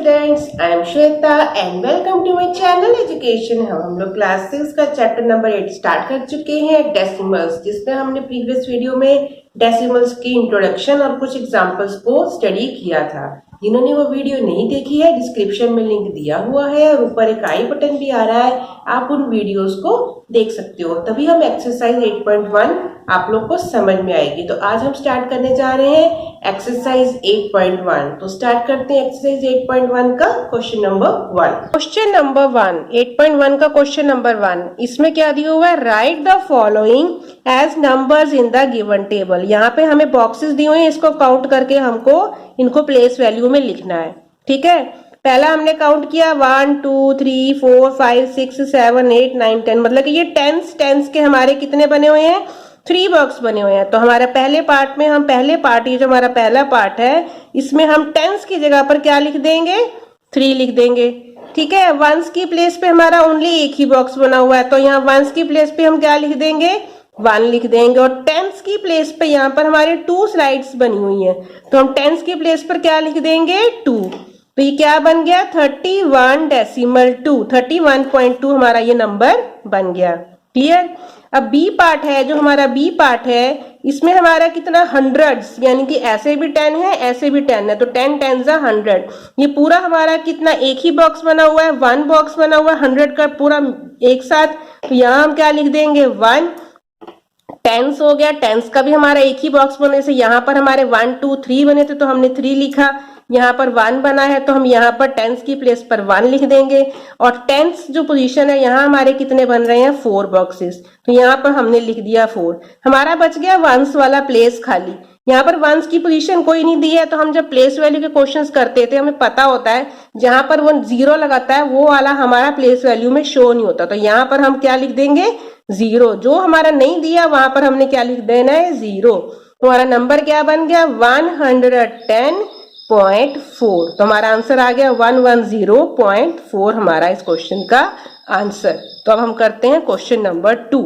Students, I am Shweta and welcome to my channel education. हम लोग class 6 का chapter number 8 start कर चुके हैं, डेसिमल्स, जिसमें हमने प्रीवियस वीडियो में डेसिमल्स की इंट्रोडक्शन और कुछ एग्जांपल्स को स्टडी किया था। जिन्होंने वो वीडियो नहीं देखी है, डिस्क्रिप्शन में लिंक दिया हुआ है और ऊपर एक आई बटन भी आ रहा है, आप उन वीडियोस को देख सकते हो। तभी हम एक्सरसाइज 8.1 आप लोग को समझ में आएगी। तो आज हम स्टार्ट करने जा रहे हैं एक्सरसाइज 8.1। तो स्टार्ट करते हैं एक्सरसाइज 8.1 का क्वेश्चन नंबर 1। क्वेश्चन नंबर 1 8.1 का क्वेश्चन नंबर 1, इसमें क्या दिया हुआ है? Write the following as numbers in the given table. यहाँ पे हमें बॉक्सेस दिए हुए हैं, इसको काउंट करके हमको इनको प्लेस वैल्यू में लिखना है। ठीक है, पहला हमने काउंट किया 1 2 3 4 5 6 7 8 9 10, मतलब कि ये टेंस के हमारे कितने बने हुए हैं? 3 बॉक्स बने हुए हैं। तो हमारा पहले पार्ट में ये जो हमारा पहला पार्ट है, इसमें हम टेंस की जगह पर क्या लिख देंगे? 3 लिख देंगे। ठीक है, वंस की प्लेस पे हमारा ओनली एक ही बॉक्स बना हुआ है, तो यहाँ वंस की प्लेस पे हम क्या लिख देंगे? 1 लिख देंगे। और टेंस की प्लेस पे यहाँ पर हमारे 2 स्लाइड्स बनी हुई है, तो हम टेंस की प्लेस पर क्या लिख देंगे? 2। तो ये क्या बन गया? 31.2, 31.2 हमारा ये नंबर बन गया। क्लियर? अब बी पार्ट है, जो हमारा बी पार्ट है, इसमें हमारा कितना? हंड्रेड्स, यानी कि ऐसे भी 10 है, ऐसे भी 10 है, तो 10 10 100। ये पूरा हमारा कितना? एक ही बॉक्स बना हुआ है, 1 बॉक्स बना हुआ है 100 का पूरा एक साथ। तो यहाँ हम क्या लिख देंगे? 1। टेंस हो गया, टेंस का भी हमारा एक ही बॉक्स बने से यहाँ पर हमारे 1 2 3 बने थे, तो हमने 3 लिखा। यहाँ पर 1 बना है, तो हम यहाँ पर टेंस की प्लेस पर 1 लिख देंगे। और टेंस जो पोजीशन है, यहाँ हमारे कितने बन रहे हैं? 4 बॉक्सेस, तो यहाँ पर हमने लिख दिया 4। हमारा बच गया वंस वाला प्लेस खाली। यहाँ पर वंस की पोजीशन कोई नहीं दी है, तो हम जब प्लेस वैल्यू के क्वेश्चंस करते थे, हमें पता होता है जहां पर वो 0 लगाता है, वो वाला हमारा प्लेस वैल्यू में शो नहीं होता। तो यहाँ पर हम क्या लिख देंगे? 0। जो हमारा नहीं दिया वहां पर हमने क्या लिख देना है? 0। तो हमारा नंबर क्या बन गया? 110.4। तो हमारा आंसर आ गया 110.4 हमारा इस क्वेश्चन का आंसर। तो अब हम करते हैं क्वेश्चन नंबर 2।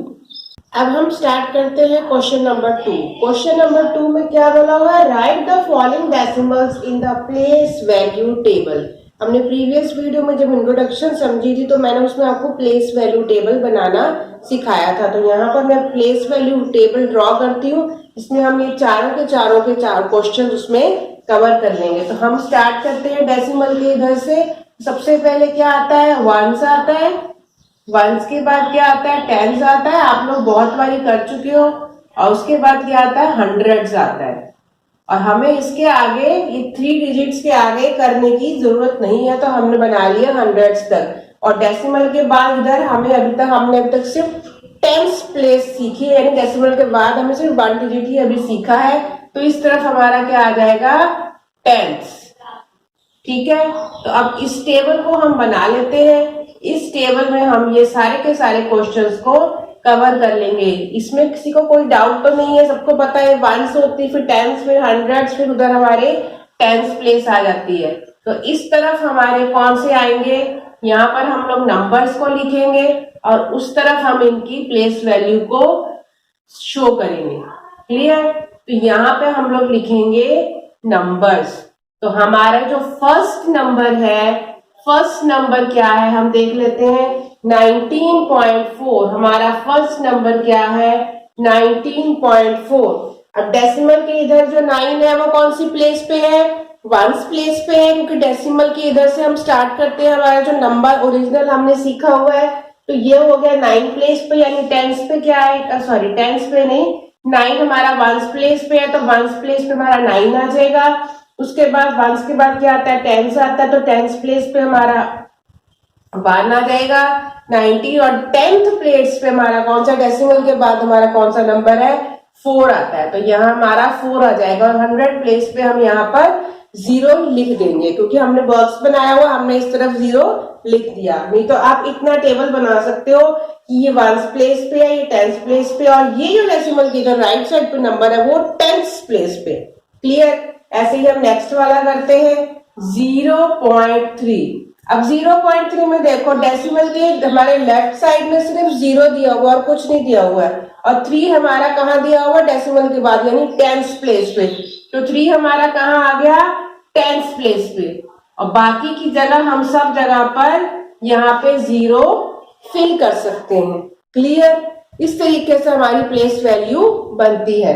अब हम स्टार्ट करते हैं क्वेश्चन नंबर 2। क्वेश्चन नंबर 2 में क्या बोला हुआ है? Write the following decimals in the place value table. हमने प्रीवियस वीडियो में जब इंट्रोडक्शन समझी थी, तो मैंने उसमें आपको प्लेस वैल्यू टेबल बनाना सिखाया था। तो यहाँ पर मैं प्लेस वैल्यू टेबल ड्रॉ करती हूँ, इसमें हम ये चारों के चार क्वेश्चन उसमें कवर कर लेंगे। तो हम स्टार्ट करते हैं डेसिमल के इधर से। सबसे पहले क्या आता है? वंस आता है। वंस के बाद क्या आता है? टेंस आता है, आप लोग बहुत बारी कर चुके हो। और उसके बाद क्या आता है? हंड्रेड्स आता है। और हमें इसके आगे ये 3 डिजिट्स के आगे करने की जरूरत नहीं है, तो हमने बना लिया हंड्रेड्स तक। और डेसिमल के बाद इधर हमने अभी तक सिर्फ टेंस प्लेस सीखी है, यानी डेसिमल के बाद हमें सिर्फ 1 डिजिट ही अभी सीखा है। तो इस तरफ हमारा क्या आ जाएगा? टेंस। ठीक है, तो अब इस टेबल को हम बना लेते हैं। इस टेबल में हम ये सारे के सारे क्वेश्चंस को कवर कर लेंगे। इसमें किसी को कोई डाउट तो नहीं है? सबको पता है वंस होती, फिर टेंस, फिर हंड्रेड्स, फिर उधर हमारे टेंस प्लेस आ जाती है। तो इस तरफ हमारे कौन से आएंगे? यहाँ पर हम लोग नंबर्स को लिखेंगे और उस तरफ हम इनकी प्लेस वैल्यू को शो करेंगे। क्लियर? तो यहाँ पे हम लोग लिखेंगे नंबर्स। तो हमारा जो फर्स्ट नंबर है, फर्स्ट नंबर क्या है हम देख लेते हैं। 19.4 हमारा फर्स्ट नंबर क्या है? 19.4। अब डेसिमल के इधर जो 9 है, वो कौन सी प्लेस पे है? वंस प्लेस पे है, क्योंकि डेसिमल के इधर से हम स्टार्ट करते हैं। हमारा जो नंबर ओरिजिनल हमने सीखा हुआ है, तो ये हो गया 9 प्लेस पे, यानी टेंस पे क्या है? सॉरी, टेंस पे नहीं, 9 हमारा वंस प्लेस पे है, तो वंस प्लेस पे हमारा 9 आ जाएगा। उसके बाद वंस के बाद क्या आता है? टेंस आता है, तो टेंस प्लेस पे हमारा 1 आ जाएगा। 90 और 10th प्लेस पे हमारा कौन सा? डेसिमल के बाद हमारा कौन सा नंबर है? 4 आता है, तो यहाँ हमारा 4 आ जाएगा। और 100 प्लेस पे हम यहाँ पर 0 लिख देंगे, क्योंकि हमने बॉक्स बनाया हुआ, हमने इस तरफ 0 लिख दिया। नहीं तो आप इतना टेबल बना सकते हो कि ये वंस प्लेस पे है, ये टेंस प्लेस पे, और ये जो डेसिमल की जो राइट साइड पे नंबर है वो टेंस प्लेस पे। क्लियर? ऐसे ही हम नेक्स्ट वाला करते हैं 0.3। अब 0.3 में देखो, डेसिमल के हमारे लेफ्ट साइड में सिर्फ 0 दिया हुआ और कुछ नहीं दिया हुआ है, और 3 हमारा कहाँ दिया हुआ? डेसिमल के बाद, यानी टेंस प्लेस पे। तो 3 हमारा कहाँ आ गया? टेंस प्लेस पे। और बाकी की जगह हम सब जगह पर यहाँ पे 0 फिल कर सकते हैं। क्लियर? इस तरीके से हमारी प्लेस वैल्यू बनती है।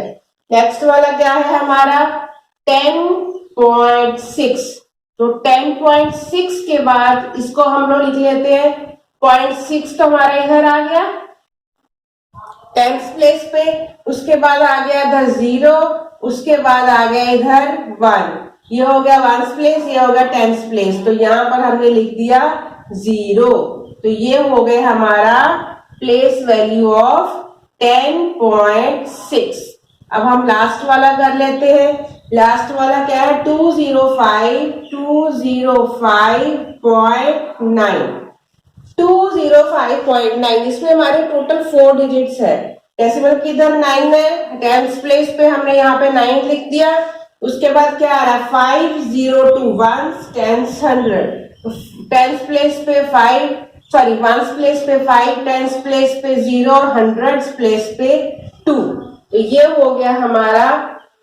नेक्स्ट वाला क्या है हमारा 10.6। तो 10.6 के बाद इसको हम लोग लिख लेते हैं 0.6 तो हमारा इधर आ गया 10th प्लेस पे, उसके बाद आ गया इधर 0, उसके बाद आ गया इधर 1, ये हो गया 1th प्लेस, ये हो गया 10th प्लेस। तो यहाँ पर हमने लिख दिया 0। तो ये हो गया हमारा प्लेस वैल्यू ऑफ 10.6। अब हम लास्ट वाला कर लेते हैं। लास्ट वाला क्या है 205.9। 205.9 इसमें हमारे टोटल 4 डिजिट्स है। डेसिमल की इधर 9 है, 10th प्लेस पे हमने यहाँ पे 9 लिख दिया। उसके बाद क्या आ रहा है 502 1 10th 100, 10th प्लेस पे 5 सॉरी 1st प्लेस पे 5, 10th प्लेस पे 0 और 100th प्लेस पे 2। तो ये हो गया हमारा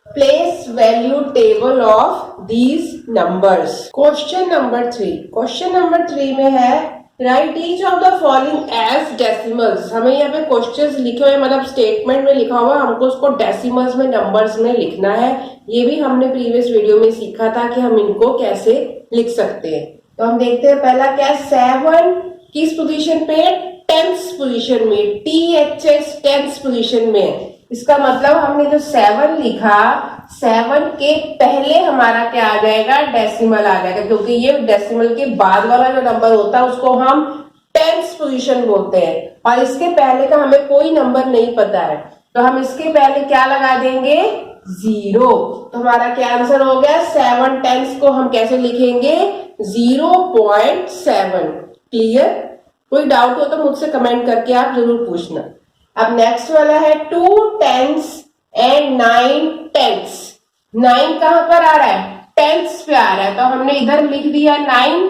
place value table of these numbers. Question number 3। Question number 3 में है write each of the following as decimals. हमें यहाँ पे क्वेश्चंस लिखे हुए मतलब स्टेटमेंट में लिखा हुआ, हमको उसको डेसिमल्स में नंबर्स में लिखना है। ये भी हमने प्रीवियस वीडियो में सीखा था कि हम इनको कैसे लिख सकते हैं। तो हम देखते हैं पहला क्या 7 किस पोजीशन पे 10th पोजीशन में, THS 10th पोजीशन में। इसका मतलब हमने जो 7 लिखा 7 के पहले हमारा क्या आ जाएगा डेसिमल आ जाएगा, क्योंकि ये डेसिमल के बाद वाला जो नंबर होता है उसको हम 10th पोजीशन बोलते हैं और इसके पहले का हमें कोई नंबर नहीं पता है। तो हम इसके पहले क्या लगा देंगे 0। तो हमारा क्या आंसर हो गया 7 10th को हम कैसे लिखेंगे 0.7। क्लियर? कोई डाउट हो तो मुझसे कमेंट करके आप जरूर पूछना। अब नेक्स्ट वाला है 2 10ths एंड 9 10ths। 9 कहां पर आ रहा है 10th पे आ रहा है, तो हमने इधर लिख दिया 9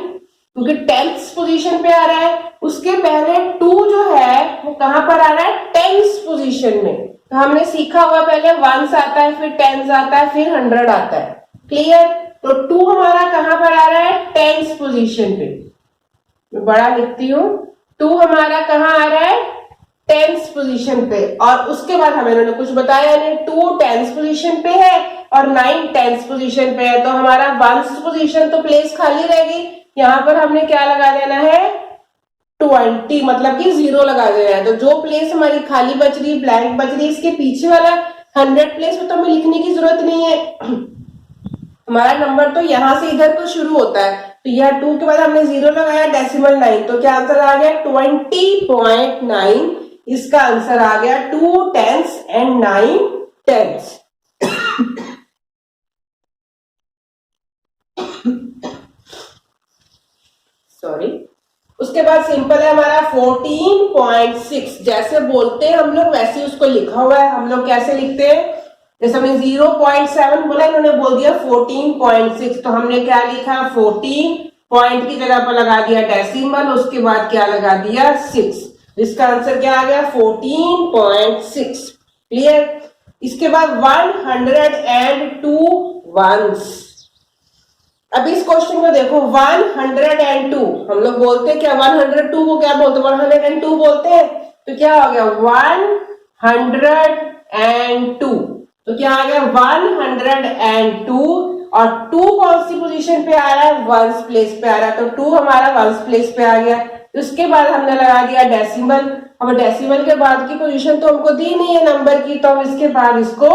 क्योंकि 10th पोजीशन पे आ रहा है। उसके पहले 2 जो है वो कहां पर आ रहा है 10th पोजीशन में। तो हमने सीखा हुआ पहले 1s आता है, फिर 10s आता है, फिर 100 आता है। क्लियर? तो 2 हमारा कहां पर आ रहा है 10th पोजीशन पे। मैं बड़ा लिखती हूँ 2 हमारा कहां आ रहा है 10th पोजीशन पे। और उसके बाद हमें इन्होंने कुछ बताया नहीं, 2 10th पोजीशन पे है और 9 10th पोजीशन पे है। तो हमारा 1st पोजीशन तो प्लेस खाली रहेगी, यहाँ पर हमने क्या लगा देना है 20 मतलब कि 0 लगा देना है। तो जो प्लेस हमारी खाली बच रही ब्लैंक बच रही इसके पीछे वाला 100 प्लेस में तो हमें लिखने की जरूरत नहीं है। हमारा नंबर तो यहाँ से इधर को शुरू होता है। तो यह 2 के बाद हमने 0 लगाया डेसिमल 9, तो क्या आंसर आ गया 20.9। इसका आंसर आ गया 2 10ths एंड 9 10ths। सॉरी। उसके बाद सिंपल है हमारा 14.6। जैसे बोलते हैं हम लोग वैसे उसको लिखा हुआ है। हम लोग कैसे लिखते हैं, जैसे हमने 0.7 बोला इन्होंने बोल दिया 14.6, तो हमने क्या लिखा 14 पॉइंट की जगह पर लगा दिया डेसिमल, उसके बाद क्या लगा दिया 6। इसका आंसर क्या आ गया 14.6। क्लियर? इसके बाद 102 ones। अब इस क्वेश्चन को देखो 102 हम लोग बोलते हैं क्या 102 को क्या बोलते हैं 102 बोलते हैं। तो क्या हो गया 102। तो क्या आ गया 102 और 2 कौन सी पोजीशन पे आ रहा है 1st प्लेस पे आ रहा है। तो 2 हमारा 1st प्लेस पे आ गया। उसके बाद हमने लगा दिया डेसिमल। अब डेसिमल के बाद की पोजीशन तो हमको दी नहीं है नंबर की, तो हम इसके बाद इसको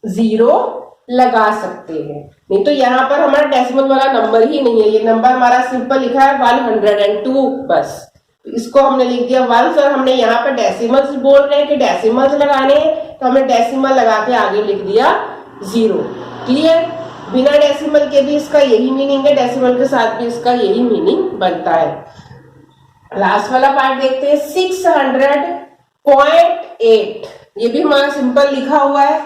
0 लगा सकते हैं। नहीं तो यहाँ पर हमारा डेसिमल वाला नंबर ही नहीं है, ये नंबर हमारा सिंपल लिखा है 102 बस। तो इसको हमने लिख दिया 1 और हमने यहाँ पे डेसिमल्स बोल रहे हैं कि डेसिमल्स लगाने हैं, तो हमने डेसिमल लगा के आगे लिख दिया 0। क्लियर? बिना डेसिमल के भी इसका यही मीनिंग है, डेसिमल के साथ भी इसका यही मीनिंग बनता है। लास्ट वाला पार्ट देखते हैं 600.8। ये भी हमारा सिंपल लिखा हुआ है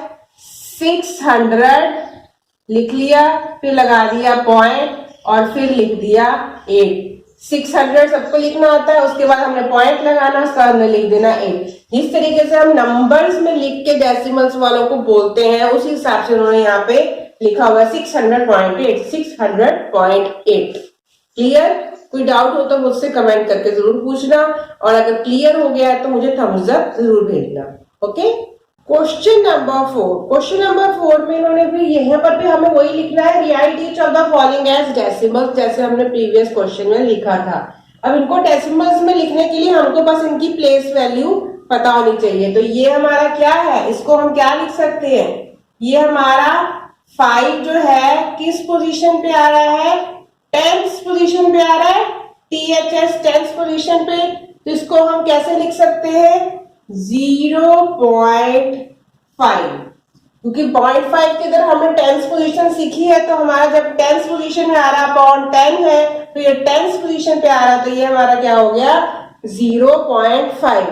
600 लिख लिया, फिर लगा दिया पॉइंट और फिर लिख दिया 8। 600 सबको लिखना आता है, उसके बाद हमने पॉइंट लगाना, उसका हमने लिख देना 8। जिस तरीके से हम नंबर्स में लिख के डेसिमल्स वालों को बोलते हैं उसी हिसाब से उन्होंने यहाँ पे लिखा हुआ है 600.8, 600.8। क्लियर? कोई डाउट हो तो मुझसे कमेंट करके जरूर पूछना, और अगर क्लियर हो गया है तो मुझे थम्स अप जरूर भेजना। Okay, question number 4। Question number 4 में इन्होंने भी यहाँ पर भी हमें वही लिखना है, write each of the following as decimals, जैसे हमने प्रीवियस क्वेश्चन में लिखा था। अब इनको डेसिमल्स में लिखने के लिए हमको बस इनकी प्लेस वैल्यू पता होनी चाहिए। तो ये हमारा क्या है, इसको हम क्या लिख सकते हैं, ये हमारा 5 जो है किस पोजीशन पे आ रहा है, 10th पोजीशन पे आ रहा है, THS 10th पोजीशन पे। तो इसको हम कैसे लिख सकते हैं, 0.5, क्योंकि 0.5 के इधर हमने 10th पोजीशन सीखी है, तो हमारा जब 10th पोजीशन में आ रहा अपॉन 10 है, तो ये 10th पोजीशन पे आ रहा, तो ये हमारा क्या हो गया 0.5।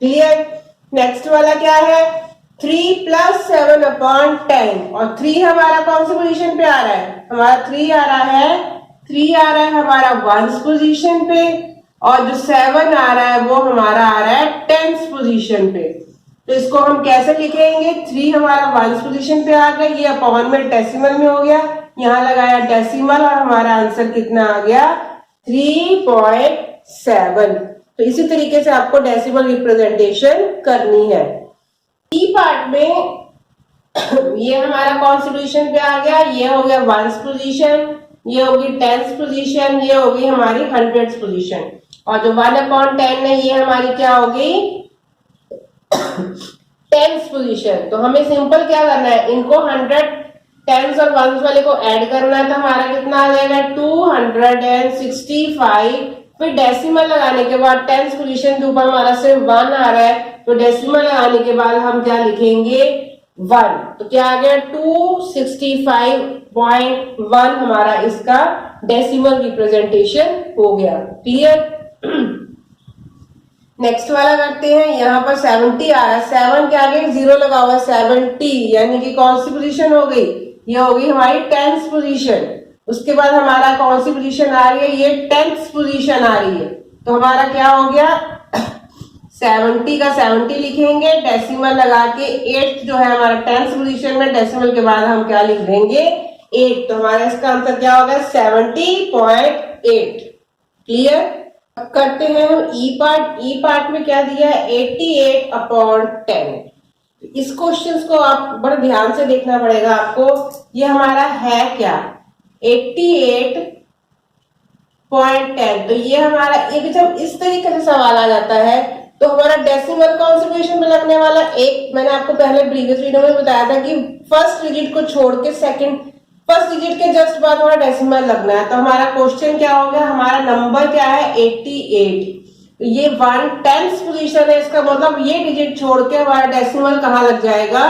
क्लियर? नेक्स्ट वाला क्या है, 3 + 7 अपॉन 10, और 3 हमारा कौन सी पोजीशन पे आ रहा है, हमारा 3 आ रहा है, 3 आ रहा है हमारा 1st पोजीशन पे, और जो 7 आ रहा है वो हमारा आ रहा है 10th पोजीशन पे। तो इसको हम कैसे लिखेंगे, 3 हमारा 1st पोजीशन पे आ गया, ये अपॉन में डेसिमल में हो गया, यहां लगाया डेसिमल, और हमारा आंसर कितना आ गया 3.7। तो इसी तरीके से आपको डेसिमल रिप्रेजेंटेशन करनी है। ई पार्ट में ये हमारा कौन सी पोजीशन पे आ गया, ये हो गया 1st पोजीशन, ये होगी 10th पोजीशन, ये होगी हमारी 100th पोजीशन, और जो 1/10 है ये हमारी क्या होगी 10th पोजीशन। तो हमें सिंपल क्या करना है, इनको 100 10s और 1s वाले को ऐड करना है, तो हमारा कितना आ जाएगा 265। फिर डेसिमल लगाने के बाद 10th पोजीशन के ऊपर हमारा सिर्फ 1 आ रहा है, तो डेसिमल लगाने के बाद हम क्या लिखेंगे 1, तो क्या आ गया 265.1 हमारा इसका डेसिमल रिप्रेजेंटेशन हो गया। क्लियर? नेक्स्ट वाला करते हैं, यहाँ पर 70 आ रहा है, 7 के आगे 0 लगा हुआ है, 70 यानी कि कौन सी पोजीशन हो गई, ये होगी हमारी 10th पोजीशन। उसके बाद हमारा कौन सी पोजीशन आ रही है, ये 10th पोजीशन आ रही है, तो हमारा क्या हो गया 70 का 70 लिखेंगे, डेसिमल लगा के 8 जो है हमारा 10th पोजीशन में, डेसिमल के बाद हम क्या लिख देंगे 8, तो हमारा इसका आंसर क्या होगा 70.8। क्लियर? अब करते हैं हम ई पार्ट। ई पार्ट में क्या दिया है 88/10। इस क्वेश्चन को आप बड़े ध्यान से देखना पड़ेगा आपको, ये हमारा है क्या 88.10। तो ये हमारा एक जब इस तरीके से सवाल आ जाता है, तो हमारा डेसिमल कौन सी पोजीशन में लगने वाला, एक मैंने आपको पहले प्रीवियस वीडियो में बताया था कि फर्स्ट डिजिट को छोड़ के फर्स्ट डिजिट के जस्ट बाद हमारा डेसिमल लगना है। तो हमारा क्वेश्चन क्या हो गया, हमारा नंबर क्या है 88, तो ये 1/10 पोजीशन है, इसका मतलब ये डिजिट छोड़ के हमारा डेसिमल कहाँ लग जाएगा,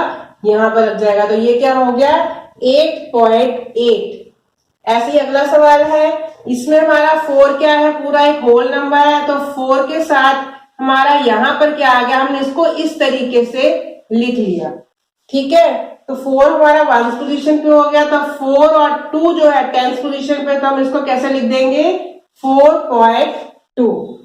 यहाँ पर लग जाएगा, तो ये क्या हो गया 8.8। ऐसे ही अगला सवाल है, इसमें हमारा 4 क्या है, पूरा एक होल नंबर है, तो 4 के साथ हमारा यहाँ पर क्या आ गया, हमने इसको इस तरीके से लिख लिया। ठीक है, तो 4 हमारा 1st पोजीशन पे हो गया, तो 4 और 2 जो है 10th पोजीशन पे, तो हम इसको कैसे लिख देंगे 4.2।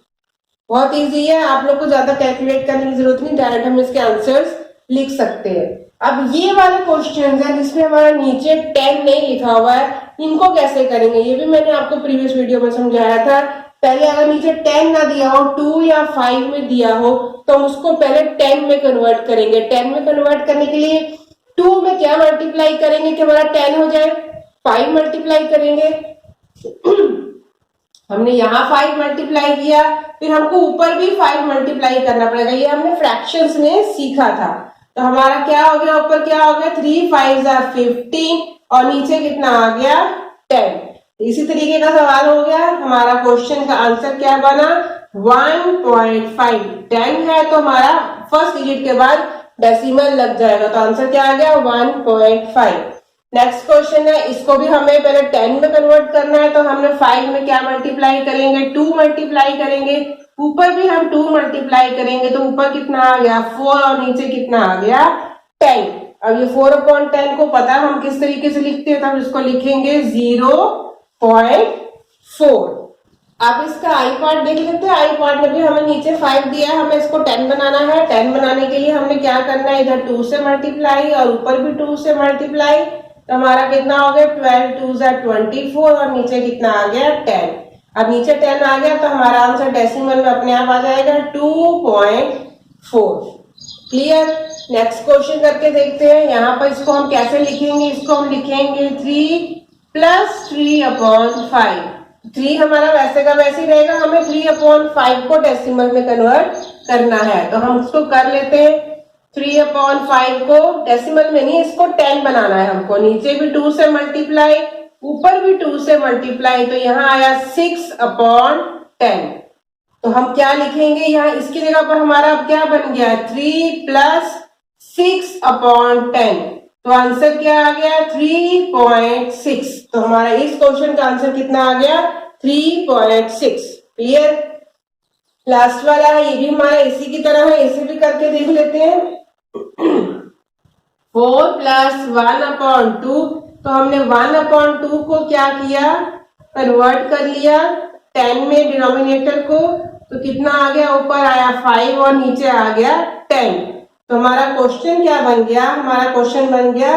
बहुत इजी है, आप लोग को ज्यादा कैलकुलेट करने की जरूरत नहीं, डायरेक्ट हम इसके आंसर्स लिख सकते हैं। अब ये वाले क्वेश्चन है जिसमें हमारा नीचे 10 नहीं लिखा हुआ है, इनको कैसे करेंगे, ये भी मैंने आपको प्रीवियस वीडियो में समझाया था। पहले अगर नीचे 10 ना दिया हो, 2 या 5 में दिया हो, तो हम उसको पहले 10 में कन्वर्ट करेंगे। 10 में कन्वर्ट करने के लिए 2 में क्या मल्टीप्लाई करेंगे कि हमारा 10 हो जाए, 5 मल्टीप्लाई करेंगे। हमने यहाँ 5 मल्टीप्लाई किया, फिर हमको ऊपर भी 5 मल्टीप्लाई करना पड़ेगा, ये हमने फ्रैक्शंस में सीखा था। तो हमारा क्या हो गया, ऊपर क्या हो गया 3 5 are 15, और नीचे कितना आ गया 10। इसी तरीके का सवाल हो गया, हमारा क्वेश्चन का आंसर क्या बना 1.5। 10 है तो हमारा फर्स्ट डिजिट के बाद डेसिमल लग जाएगा, तो आंसर क्या आ गया 1.5। नेक्स्ट क्वेश्चन है, इसको भी हमें पहले 10 में कन्वर्ट करना है, तो हमने 5 में क्या मल्टीप्लाई करेंगे 2 मल्टीप्लाई करेंगे, ऊपर भी हम 2 मल्टीप्लाई करेंगे, तो ऊपर कितना आ गया 4 और नीचे कितना आ गया 10। अब ये 4/10 को पता हम किस तरीके से लिखते हैं, तो हम इसको लिखेंगे 0.4। आप इसका आई पार्ट देख लेते हैं, आई पार्ट में भी हमें नीचे 5 दिया है, हमें इसको 10 बनाना है। 10 बनाने के लिए हमने क्या करना है, इधर 2 से मल्टीप्लाई और ऊपर भी 2 से मल्टीप्लाई, तो हमारा कितना हो गया 12 2 ज़ा 24 और नीचे कितना आ गया 10। अब नीचे 10 आ गया तो हमारा आंसर डेसिमल में अपने आप आ जाएगा 2.4। क्लियर। नेक्स्ट क्वेश्चन करके देखते हैं। यहाँ पर इसको हम कैसे लिखेंगे, इसको हम लिखेंगे 3 + 3/5। 3 हमारा वैसे का वैसे ही रहेगा, हमें 3/5 को डेसिमल में कन्वर्ट करना है तो हम उसको कर लेते हैं। 3/5 को डेसिमल में नहीं, इसको 10 बनाना है हमको। नीचे भी 2 से मल्टीप्लाई, ऊपर भी 2 से मल्टीप्लाई, तो यहाँ आया 6/10। तो हम क्या लिखेंगे यहाँ, इसकी जगह पर हमारा अब क्या बन गया 3 + 6/10। तो आंसर क्या आ गया 3.6। तो हमारा इस क्वेश्चन का आंसर कितना आ गया 3.6। क्लियर। लास्ट वाला है, ये भी हमारा इसी की तरह है, इसे भी करके देख लेते हैं। 4 + 1/2। तो हमने 1/2 को क्या किया, कन्वर्ट कर लिया 10 में डिनोमिनेटर को, तो कितना आ गया, ऊपर आया 5 और नीचे आ गया 10। तो हमारा क्वेश्चन क्या बन गया, हमारा क्वेश्चन बन गया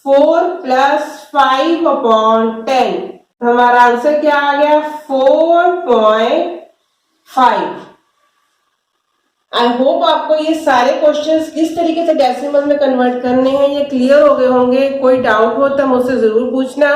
4 + 5/10। तो हमारा आंसर क्या आ गया 4.5। आई होप आपको ये सारे क्वेश्चंस किस तरीके से डेसिमल में कन्वर्ट करने हैं ये क्लियर हो गए होंगे। कोई डाउट हो तो मुझसे जरूर पूछना।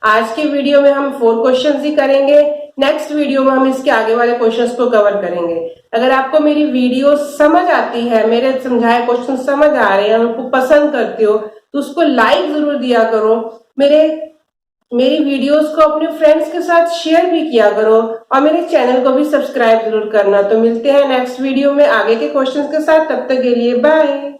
आज के वीडियो में हम 4 क्वेश्चंस ही करेंगे, नेक्स्ट वीडियो में हम इसके आगे वाले क्वेश्चंस को कवर करेंगे। अगर आपको मेरी वीडियो समझ आती है, मेरे समझाए क्वेश्चन समझ आ रहे हैं, उनको पसंद करते हो तो उसको लाइक जरूर दिया करो। मेरी वीडियोस को अपने फ्रेंड्स के साथ शेयर भी किया करो और मेरे चैनल को भी सब्सक्राइब जरूर करना। तो मिलते हैं नेक्स्ट वीडियो में आगे के क्वेश्चंस के साथ, तब तक के लिए बाय।